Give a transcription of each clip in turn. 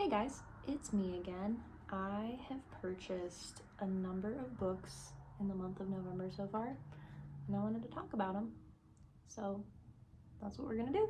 Hey guys, it's me again. I have purchased a number of books in the month of November so far, and I wanted to talk about them. So that's what we're gonna do.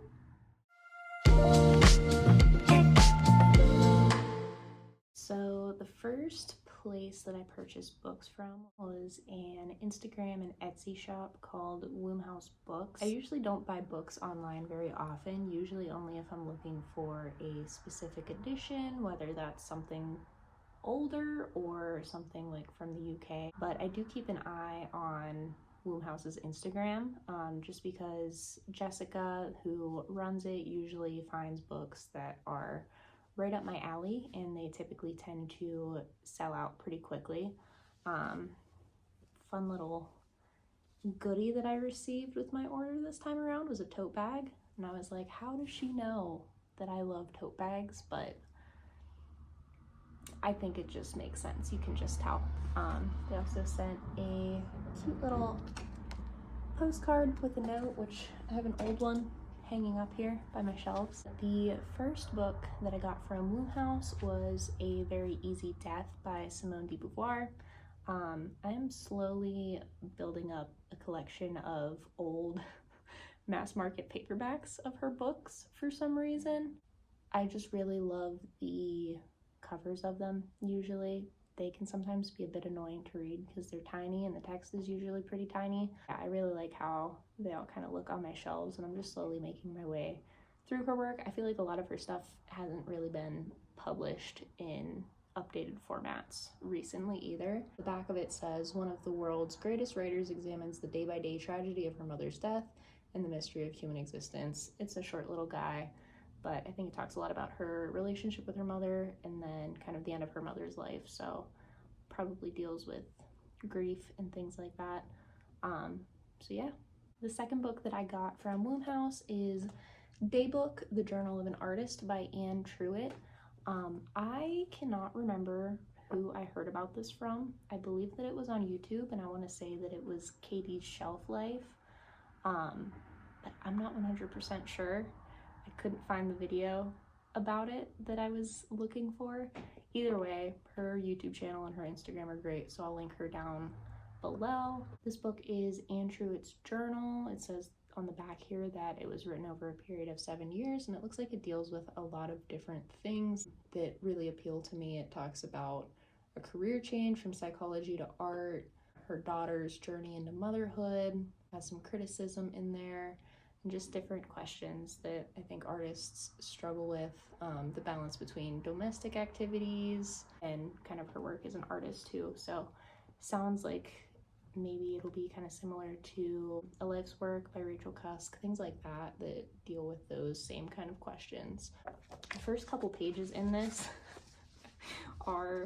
So the first place that I purchased books from was an Instagram and Etsy shop called Wombhouse Books. I usually don't buy books online very often, usually only if I'm looking for a specific edition, whether that's something older or something like from the UK. But I do keep an eye on Wombhouse's Instagram, just because Jessica, who runs it, usually finds books that are right up my alley, and they typically tend to sell out pretty quickly. Fun little goodie that I received with my order this time around was a tote bag, and I was like, how does she know that I love tote bags? But I think it just makes sense. You can just tell. They also sent a cute little postcard with a note, which I have an old one hanging up here by my shelves. The first book that I got from Wombhouse was A Very Easy Death by Simone de Beauvoir. I am slowly building up a collection of old mass market paperbacks of her books for some reason. I just really love the covers of them. Usually they can sometimes be a bit annoying to read because they're tiny and the text is usually pretty tiny. I really like how they all kind of look on my shelves, and I'm just slowly making my way through her work. I feel like a lot of her stuff hasn't really been published in updated formats recently either. The back of it says, one of the world's greatest writers examines the day-by-day tragedy of her mother's death and the mystery of human existence. It's a short little guy, but I think it talks a lot about her relationship with her mother and then kind of the end of her mother's life, so probably deals with grief and things like that. So yeah. The second book that I got from Wombhouse is Daybook, The Journal of an Artist by Anne Truitt. I cannot remember who I heard about this from. I believe that it was on YouTube, and I want to say that it was Katie's Shelf Life, but I'm not 100% sure. I couldn't find the video about it that I was looking for. Either way, her YouTube channel and her Instagram are great, so I'll link her down below. This book is Anne Truitt's journal. It says on the back here that it was written over a period of 7 years, and it looks like it deals with a lot of different things that really appeal to me. It talks about a career change from psychology to art, her daughter's journey into motherhood, has some criticism in there, and just different questions that I think artists struggle with, the balance between domestic activities and kind of her work as an artist too. So sounds like maybe it'll be kind of similar to A Life's Work by Rachel Cusk, things like that that deal with those same kind of questions. The first couple pages in this are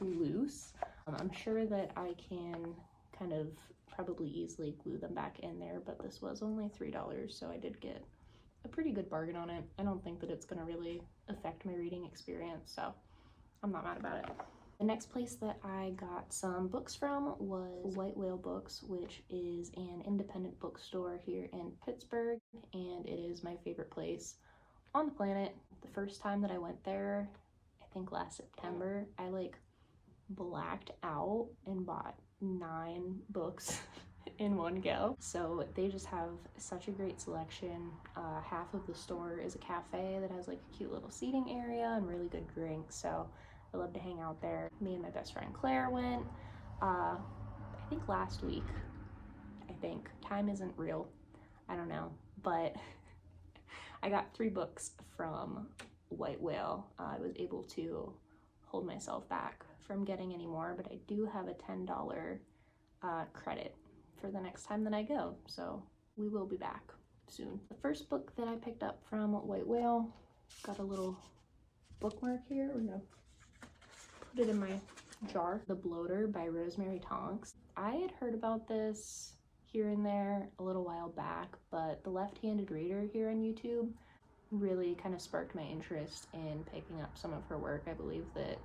loose. I'm sure that I can kind of probably easily glue them back in there, but this was only $3, so I did get a pretty good bargain on it. I don't think that it's gonna really affect my reading experience, so I'm not mad about it. The next place that I got some books from was White Whale Books, which is an independent bookstore here in Pittsburgh, and it is my favorite place on the planet. The first time that I went there, I think last September, I like blacked out and bought 9 books in one go. So they just have such a great selection. Half of the store is a cafe that has like a cute little seating area and really good drinks, so I love to hang out there. Me and my best friend Claire went, I think last week. Time isn't real, I don't know, but I got 3 books from White Whale. I was able to hold myself back from getting any more, but I do have a $10 credit for the next time that I go, so we will be back soon. The first book that I picked up from White Whale, got a little bookmark here. We're gonna put it in my jar. The Bloater by Rosemary Tonks. I had heard about this here and there a little while back, but the Left-Handed Reader here on YouTube really kind of sparked my interest in picking up some of her work. I believe that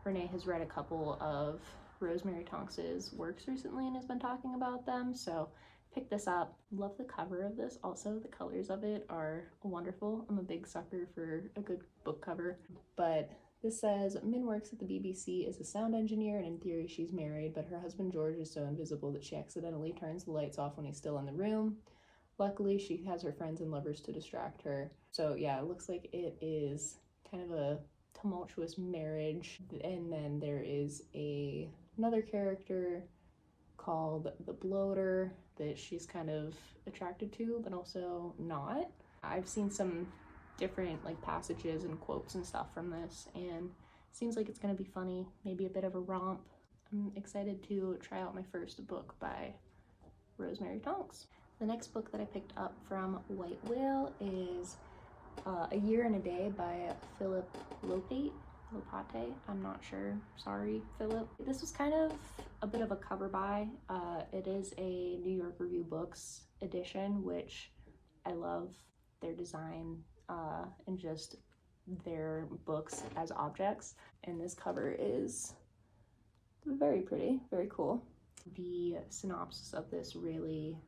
Renee has read a couple of Rosemary Tonks's works recently and has been talking about them, so Picked this up. Love the cover of this. Also, the colors of it are wonderful. I'm a big sucker for a good book cover. But this says, Min works at the BBC as a sound engineer, and in theory she's married, but her husband George is so invisible that she accidentally turns the lights off when he's still in the room. Luckily, she has her friends and lovers to distract her. So yeah, it looks like it is kind of a tumultuous marriage. And then there is another character called the bloater that she's kind of attracted to, but also not. I've seen some different like passages and quotes and stuff from this, and it seems like it's gonna be funny, maybe a bit of a romp. I'm excited to try out my first book by Rosemary Tonks. The next book that I picked up from White Whale is A Year and a Day by Philip Lopate. I'm not sure. Sorry, Philip. This was kind of a bit of a cover buy. It is a New York Review Books edition, which I love their design and just their books as objects. And this cover is very pretty, very cool. The synopsis of this really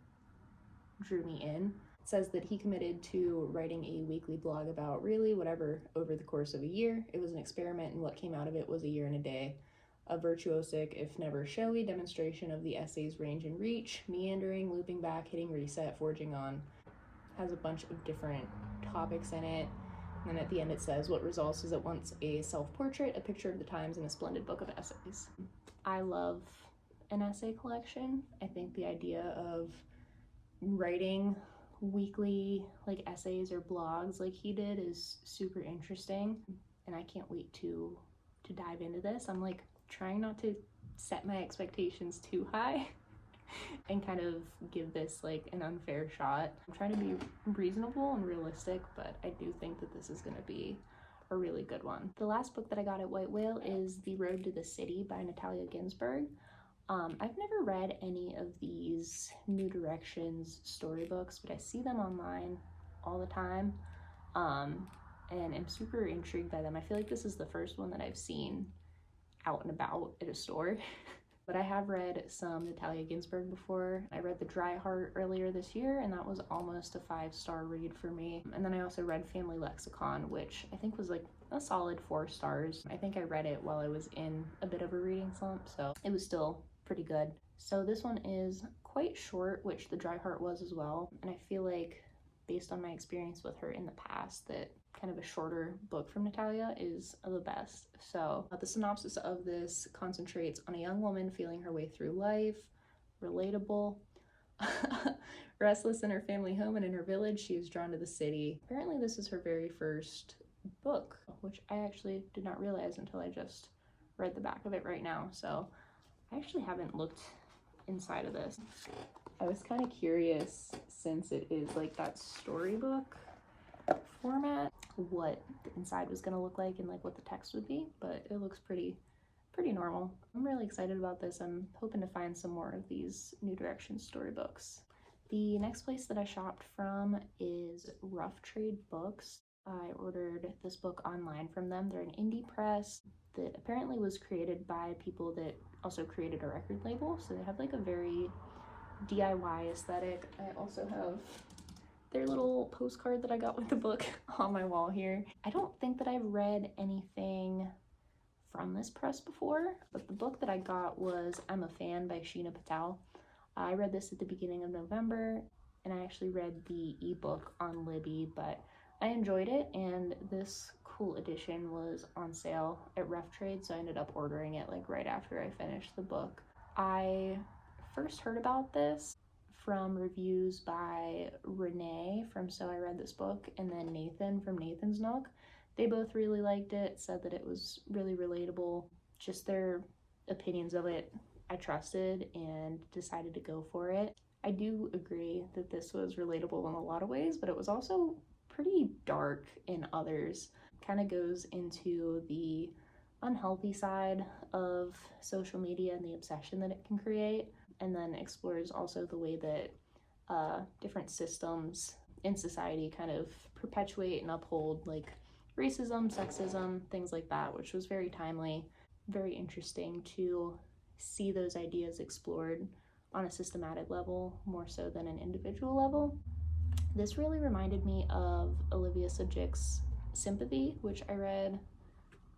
drew me in. It says that he committed to writing a weekly blog about really whatever over the course of a year. It was an experiment, and what came out of it was A Year and a Day. A virtuosic, if never showy, demonstration of the essay's range and reach, meandering, looping back, hitting reset, forging on. Has a bunch of different topics in it. And then at the end it says, what results is at once a self-portrait, a picture of the times, and a splendid book of essays. I love an essay collection. I think the idea of writing weekly like essays or blogs like he did is super interesting, and I can't wait to dive into this. I'm like trying not to set my expectations too high and kind of give this like an unfair shot. I'm trying to be reasonable and realistic, but I do think that this is going to be a really good one. The last book that I got at White Whale is The Road to the City by Natalia Ginzburg. I've never read any of these New Directions storybooks, but I see them online all the time, and I'm super intrigued by them. I feel like this is the first one that I've seen out and about at a store. But I have read some Natalia Ginzburg before. I read The Dry Heart earlier this year, and that was almost a 5-star read for me. And then I also read Family Lexicon, which I think was like a solid 4 stars. I think I read it while I was in a bit of a reading slump, so it was still pretty good. So this one is quite short, which The Dry Heart was as well. And I feel like based on my experience with her in the past that kind of a shorter book from Natalia is the best. So the synopsis of this concentrates on a young woman feeling her way through life, relatable, restless in her family home and in her village. She is drawn to the city. Apparently this is her very first book, which I actually did not realize until I just read the back of it right now. So I actually haven't looked inside of this. I was kind of curious, since it is like that storybook format, what the inside was going to look like and like what the text would be, but it looks pretty normal. I'm really excited about this. I'm hoping to find some more of these New Directions storybooks. The next place that I shopped from is Rough Trade Books. I ordered this book online from them. They're an indie press that apparently was created by people that also created a record label, so they have like a very DIY aesthetic. I also have their little postcard that I got with the book on my wall here. I don't think that I've read anything from this press before, but the book that I got was I'm a Fan by Sheena Patel. I read this at the beginning of November, and I actually read the ebook on Libby, but I enjoyed it, and this cool edition was on sale at Rough Trade, so I ended up ordering it like right after I finished the book. I first heard about this from reviews by Renee from So I Read This Book, and then Nathan from Nathan's Nook. They both really liked it, said that it was really relatable. Just their opinions of it I trusted and decided to go for it. I do agree that this was relatable in a lot of ways, but it was also pretty dark in others. Kind of goes into the unhealthy side of social media and the obsession that it can create, and then explores also the way that different systems in society kind of perpetuate and uphold like racism, sexism, things like that, which was very timely, very interesting to see those ideas explored on a systematic level more so than an individual level. This really reminded me of Olivia Subject's Sympathy, which I read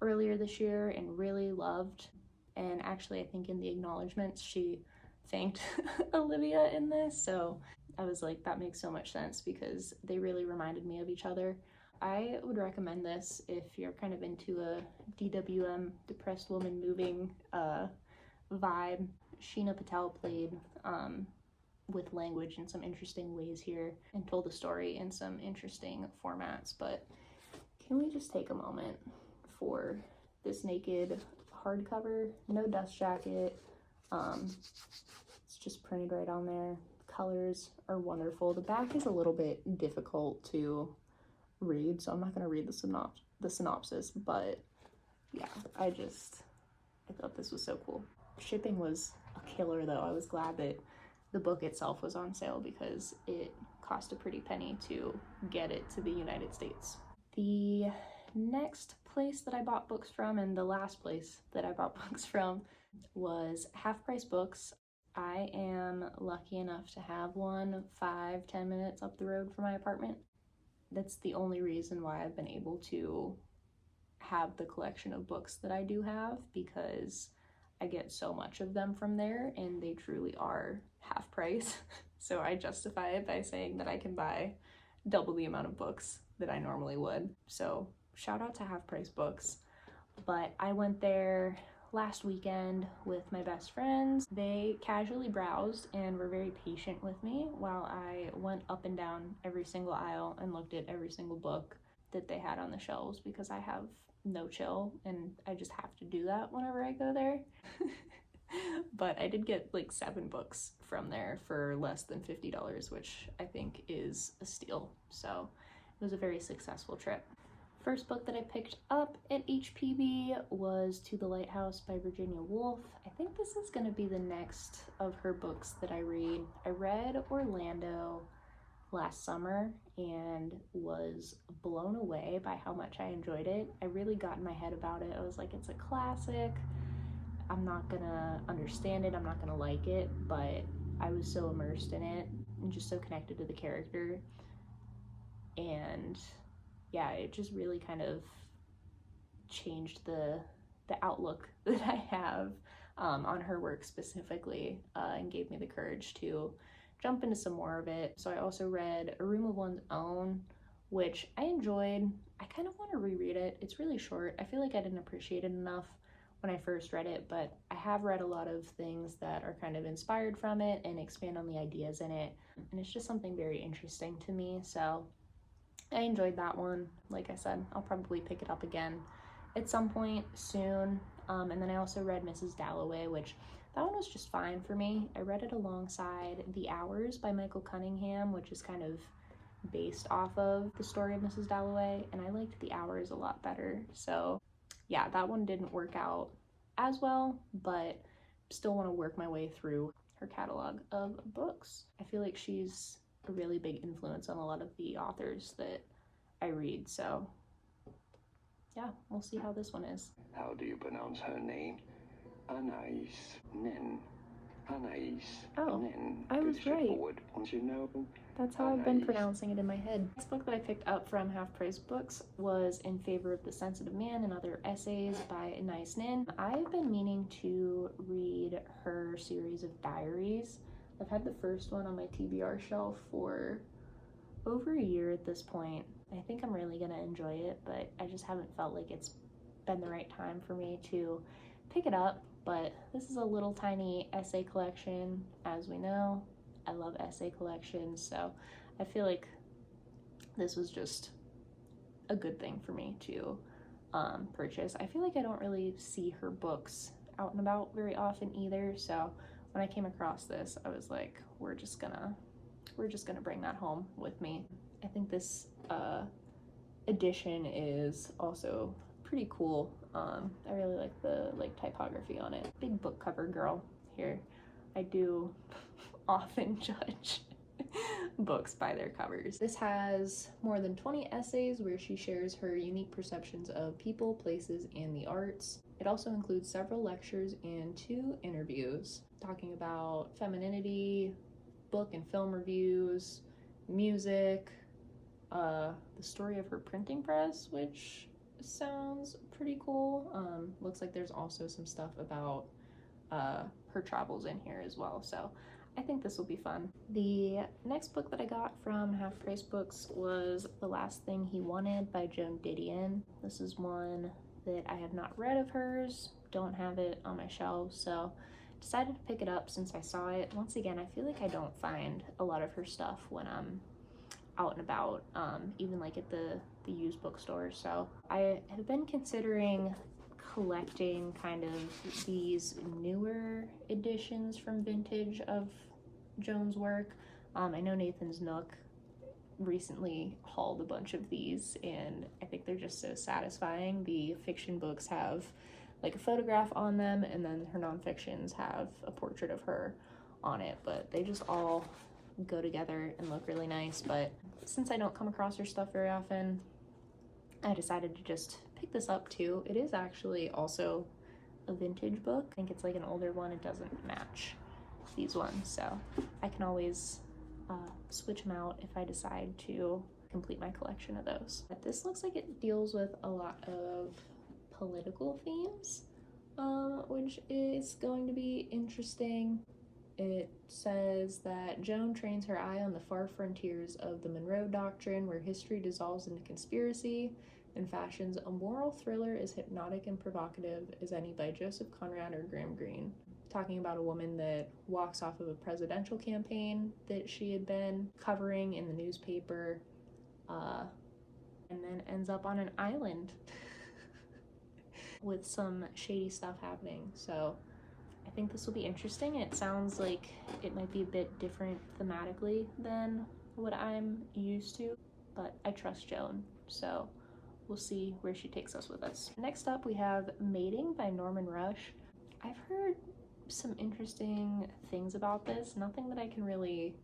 earlier this year and really loved. And actually, I think in the acknowledgments, she thanked Olivia in this. So I was like, that makes so much sense because they really reminded me of each other. I would recommend this if you're kind of into a DWM, depressed woman moving vibe. Sheena Patel played with language in some interesting ways here and told the story in some interesting formats. But can we just take a moment for this naked hardcover? No dust jacket. It's just printed right on there. Colors are wonderful. The back is a little bit difficult to read, so I'm not going to read the synopsis, but yeah, I thought this was so cool. Shipping was a killer though. I was glad that the book itself was on sale because it cost a pretty penny to get it to the United States. The next place that I bought books from, and the last place that I bought books from, was Half Price Books. I am lucky enough to have one 5-10 minutes up the road from my apartment. That's the only reason why I've been able to have the collection of books that I do have, because I get so much of them from there and they truly are half price. So I justify it by saying that I can buy double the amount of books that I normally would. So shout out to Half Price Books. But I went there last weekend with my best friends. They casually browsed and were very patient with me while I went up and down every single aisle and looked at every single book that they had on the shelves, because I have no chill and I just have to do that whenever I go there. But I did get like 7 books from there for less than $50, which I think is a steal. So it was a very successful trip. First book that I picked up at HPB was To the Lighthouse by Virginia Woolf. I think this is going to be the next of her books that I read. I read Orlando last summer and was blown away by how much I enjoyed it. I really got in my head about it. I was like, it's a classic. I'm not gonna understand it, I'm not gonna like it, but I was so immersed in it and just so connected to the character. And yeah, it just really kind of changed the outlook that I have on her work specifically, and gave me the courage to jump into some more of it. So I also read A Room of One's Own, which I enjoyed. I kind of want to reread it. It's really short. I feel like I didn't appreciate it enough when I first read it, but I have read a lot of things that are kind of inspired from it and expand on the ideas in it, and it's just something very interesting to me. So I enjoyed that one. Like I said, I'll probably pick it up again at some point soon. And then I also read Mrs. Dalloway, which that one was just fine for me. I read it alongside The Hours by Michael Cunningham, which is kind of based off of the story of Mrs. Dalloway, and I liked The Hours a lot better. So yeah, that one didn't work out as well, but still want to work my way through her catalog of books. I feel like she's a really big influence on a lot of the authors that I read, so yeah, we'll see how this one is. How do you pronounce her name? Anais Nin. Anais Nin. I was right. Forward. You know, that's how I've been pronouncing it in my head. This book that I picked up from Half Price Books was In Favor of the Sensitive Man and Other Essays by Anais Nin. I've been meaning to read her series of diaries. I've had the first one on my TBR shelf for over a year at this point. I think I'm really gonna enjoy it, but I just haven't felt like it's been the right time for me to pick it up. But this is a little tiny essay collection. As we know, I love essay collections, so I feel like this was just a good thing for me to purchase. I feel like I don't really see her books out and about very often either, so when I came across this, I was like, we're just gonna bring that home with me. I think this edition is also pretty cool. I really like the typography on it. Big book cover girl here. I do often judge books by their covers. This has more than 20 essays where she shares her unique perceptions of people, places, and the arts. It also includes several lectures and 2 interviews talking about femininity, book and film reviews, music, the story of her printing press, which sounds pretty cool. Looks like there's also some stuff about her travels in here as well, so I think this will be fun. The next book that I got from Half Price Books was The Last Thing He Wanted by Joan Didion. This is one that I have not read of hers, don't have it on my shelves, so decided to pick it up since I saw it. Once again, I feel like I don't find a lot of her stuff when I'm out and about, even like at the used bookstore, so I have been considering collecting kind of these newer editions from vintage of Joan's work. I know Nathan's Nook recently hauled a bunch of these and I think they're just so satisfying. The fiction books have like a photograph on them and then her nonfictions have a portrait of her on it, but they just all go together and look really nice. But since I don't come across her stuff very often, I decided to just pick this up too. It is actually also a vintage book. I think it's like an older one. It doesn't match these ones, so I can always switch them out if I decide to complete my collection of those. But this looks like it deals with a lot of political themes, which is going to be interesting. It says that Joan trains her eye on the far frontiers of the Monroe Doctrine, where history dissolves into conspiracy and fashions a moral thriller as hypnotic and provocative as any by Joseph Conrad or Graham Greene. Talking about a woman that walks off of a presidential campaign that she had been covering in the newspaper, and then ends up on an island with some shady stuff happening. So I think this will be interesting. It sounds like it might be a bit different thematically than what I'm used to, but I trust Joan, so we'll see where she takes us with this. Next up, we have Mating by Norman Rush. I've heard some interesting things about this, nothing that I can really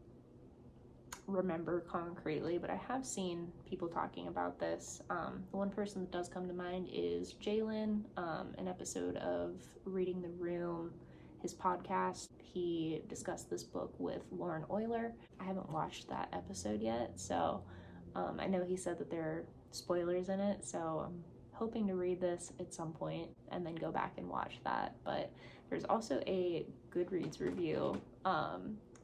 remember concretely, but I have seen people talking about this. The one person that does come to mind is Jalen, an episode of Reading the Room, his podcast. He discussed this book with Lauren Euler. I haven't watched that episode yet, so I know he said that there are spoilers in it, so I'm hoping to read this at some point and then go back and watch that. But there's also a Goodreads review,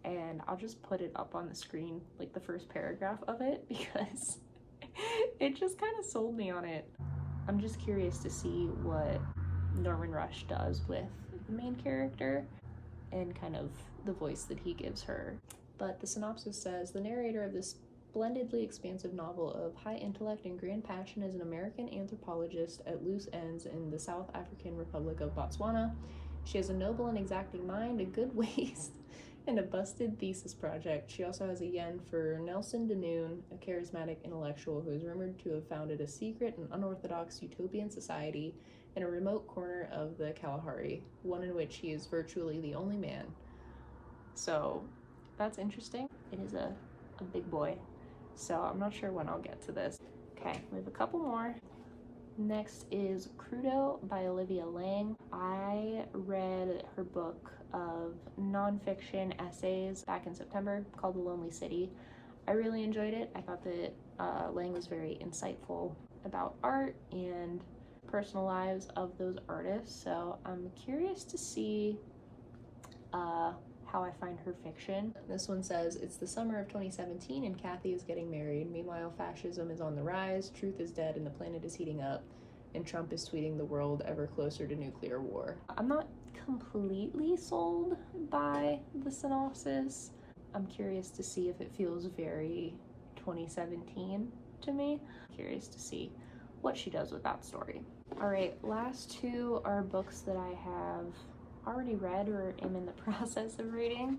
and I'll just put it up on the screen, like the first paragraph of it, because it just kind of sold me on it. I'm just curious to see what Norman Rush does with the main character and kind of the voice that he gives her. But the synopsis says, the narrator of this splendidly expansive novel of high intellect and grand passion is an American anthropologist at loose ends in the South African Republic of Botswana. She has a noble and exacting mind, a good waist, and a busted thesis project. She also has a yen for Nelson Denoon, a charismatic intellectual who is rumored to have founded a secret and unorthodox utopian society in a remote corner of the Kalahari, one in which he is virtually the only man. So that's interesting. It is a big boy, so I'm not sure when I'll get to this. Okay, we have a couple more. Next is Crudo by Olivia Lang. I read her book of nonfiction essays back in September called The Lonely City. I really enjoyed it. I thought that Lang was very insightful about art and personal lives of those artists, so I'm curious to see how I find her fiction. This one says, it's the summer of 2017 and Kathy is getting married. Meanwhile, fascism is on the rise, truth is dead, and the planet is heating up, and Trump is tweeting the world ever closer to nuclear war. I'm not completely sold by the synopsis. I'm curious to see if it feels very 2017 to me. I'm curious to see what she does with that story. All right, last two are books that I have already read or am in the process of reading.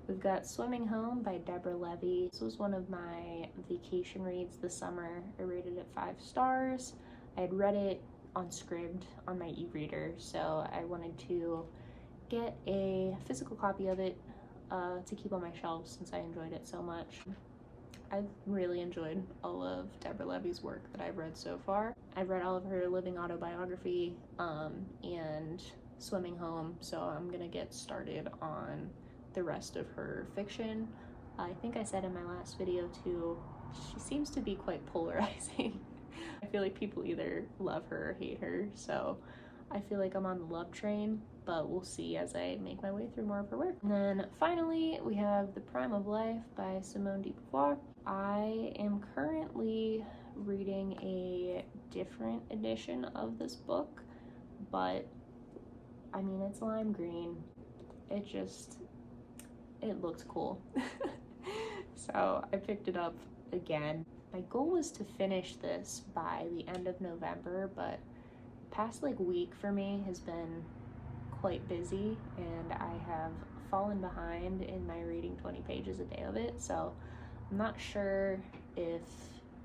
We've got Swimming Home by Deborah Levy. This was one of my vacation reads this summer. I rated it 5 stars. I had read it on Scribd on my e-reader, so I wanted to get a physical copy of it to keep on my shelves since I enjoyed it so much. I've really enjoyed all of Deborah Levy's work that I've read so far. I've read all of her living autobiography and Swimming Home, so I'm gonna get started on the rest of her fiction. I think I said in my last video too, she seems to be quite polarizing. I feel like people either love her or hate her, so I feel like I'm on the love train, but we'll see as I make my way through more of her work. And then finally, we have The Prime of Life by Simone de Beauvoir. I am currently reading a different edition of this book, but I mean, it's lime green. It looks cool. So I picked it up again. My goal was to finish this by the end of November, but past week for me has been quite busy and I have fallen behind in my reading 20 pages a day of it, so I'm not sure if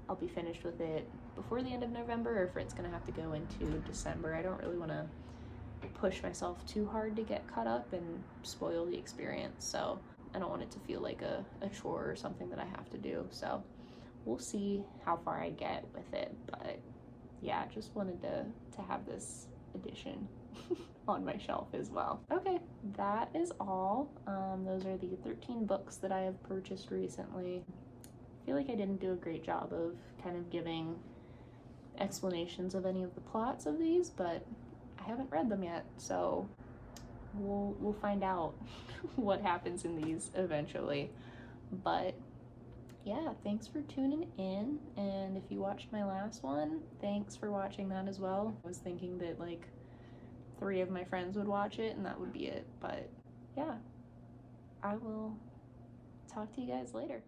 I'll be finished with it before the end of November or if it's gonna have to go into December. I don't really want to push myself too hard to get caught up and spoil the experience, so I don't want it to feel like a chore or something that I have to do. So we'll see how far I get with it, but yeah, just wanted to have this edition on my shelf as well. Okay, that is all. Those are the 13 books that I have purchased recently. I feel like I didn't do a great job of kind of giving explanations of any of the plots of these, but I haven't read them yet, so we'll find out what happens in these eventually. But yeah, thanks for tuning in, and if you watched my last one, thanks for watching that as well. I was thinking that 3 of my friends would watch it and that would be it, but yeah, I will talk to you guys later.